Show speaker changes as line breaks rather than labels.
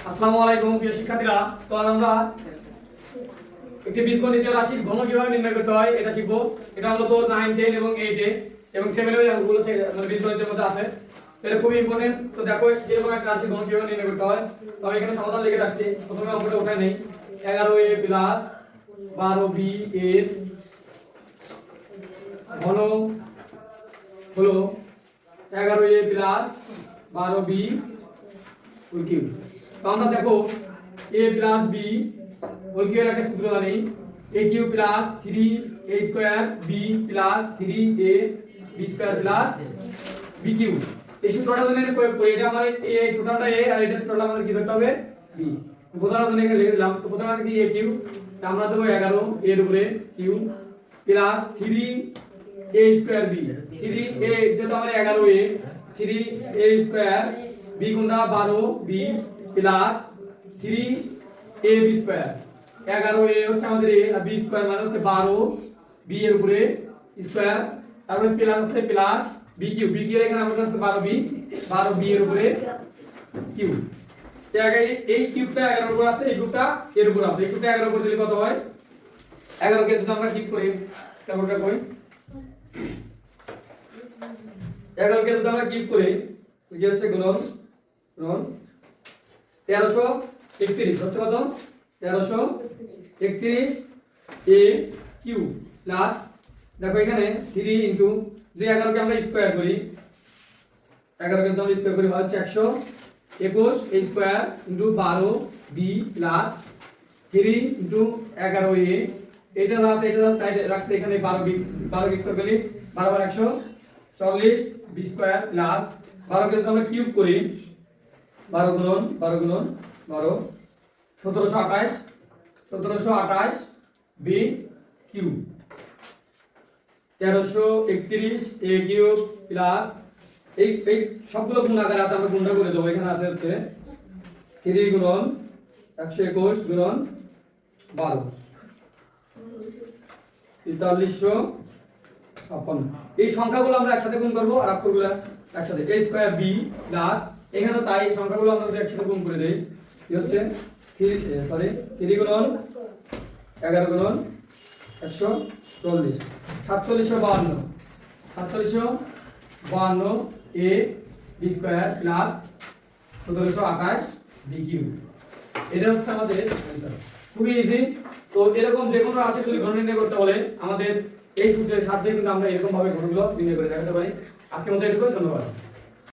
আসসালামু আলাইকুম প্রিয় শিক্ষার্থীরা। তো আজ আমরা একটি বীজগণিতীয় রাশির ঘন কিভাবে নির্ণয় করতে হয় এটা শিখবো। এটা মূলত 9, 10 এবং 8 এ এবং 7 এর অঙ্কগুলো থেকে মানে বীজগণিতের মধ্যে আছে। এটা খুবই ইম্পর্টেন্ট। তো দেখো যেরকম একটা রাশির ঘন কিভাবে নির্ণয় করতে হয়। তো আমি এখানে সমাধান লিখে রাখছি। প্রথমে অঙ্কটা উঠাই নেই। 11a প্লাস 12b এর ঘন হলো 11a plus 12b whole cube. তো আমরা দেখো a প্লাস b হোল কিউবের একটা সূত্র জানি, a cube plus 3a square b plus 3a b square plus b cube. এই সূত্রটা জানেন প্রয়োগ করি। এটা আমার a টোটালটা a আর এটা টোটাল আমাদের কি করতে হবে b। বোঝানোর জন্য এখানে লিখে দিলাম। তো প্রথমে আগে কি a কিউব, আমরা দেব 11 এর উপরে cube plus 3a square b 3a যেটা আমার 11a 3a স্কয়ার b গুণটা 12b plus 3ab square. 11a হচ্ছে আমাদের a আর b স্কয়ার মানে হচ্ছে 12b এর উপরে স্কয়ার, তারপরে প্লাস আছে plus b cube. b cube এখানে আমাদের আছে 12b এর উপরে কিউব। এই কিউবটা 11 এর উপর আছে, এই কিউবটা এর উপর আছে। এই কিউবটা 11 এর উপর দিলে কত হয়? 11 কে যদি আমরা কিউব করি তারপরটা কই 11 কে যদি আমরা কিউব করি কি হচ্ছে গুণন 1331 হচ্ছে কত? 1331 a কিউব প্লাস দেখো এখানে 3 ইনটু যদি 11 কে আমরা স্কয়ার করি, 11 কে যদি আমরা স্কয়ার করি হচ্ছে 121 a square into 12b plus 3 into 11a এটা আছে, এটা তাই রাখছে এখানে 12b 12 স্কয়ার করলে 12 বার 140 b স্কয়ার প্লাস 12 কে যদি আমরা কিউব করি 12 গুণন 12 1728 b cube 1331 a cube plus এই সবগুলো গুণ আকারে আছে, আমরা গুণটা করে দেব। এখানে আছে হচ্ছে 3 গুণন 121 গুণন 12 4356। এই সংখ্যাগুলো আমরা একসাথে গুণ করব আর অক্ষরগুলো একসাথে a স্কয়ার b প্লাস এখানে তাই সংখ্যাগুলো আমরা যদি একসাথে গুণ করে দেই কি হচ্ছে 3 গুণন 11 গুণন 140 4752 a b square plus 1728 b cube. এটা হচ্ছে আমাদের অ্যানসার। খুবই ইজি। তো এরকম যে কোনো রাশি যদি ঘন নির্ণয় করতে বলে আমাদের এই সূত্রের সাহায্যে কিন্তু আমরা এরকম ভাবে ঘনগুলো নির্ণয় করে দেখাতে পারি। আজকের মতো এটুকুই, ধন্যবাদ।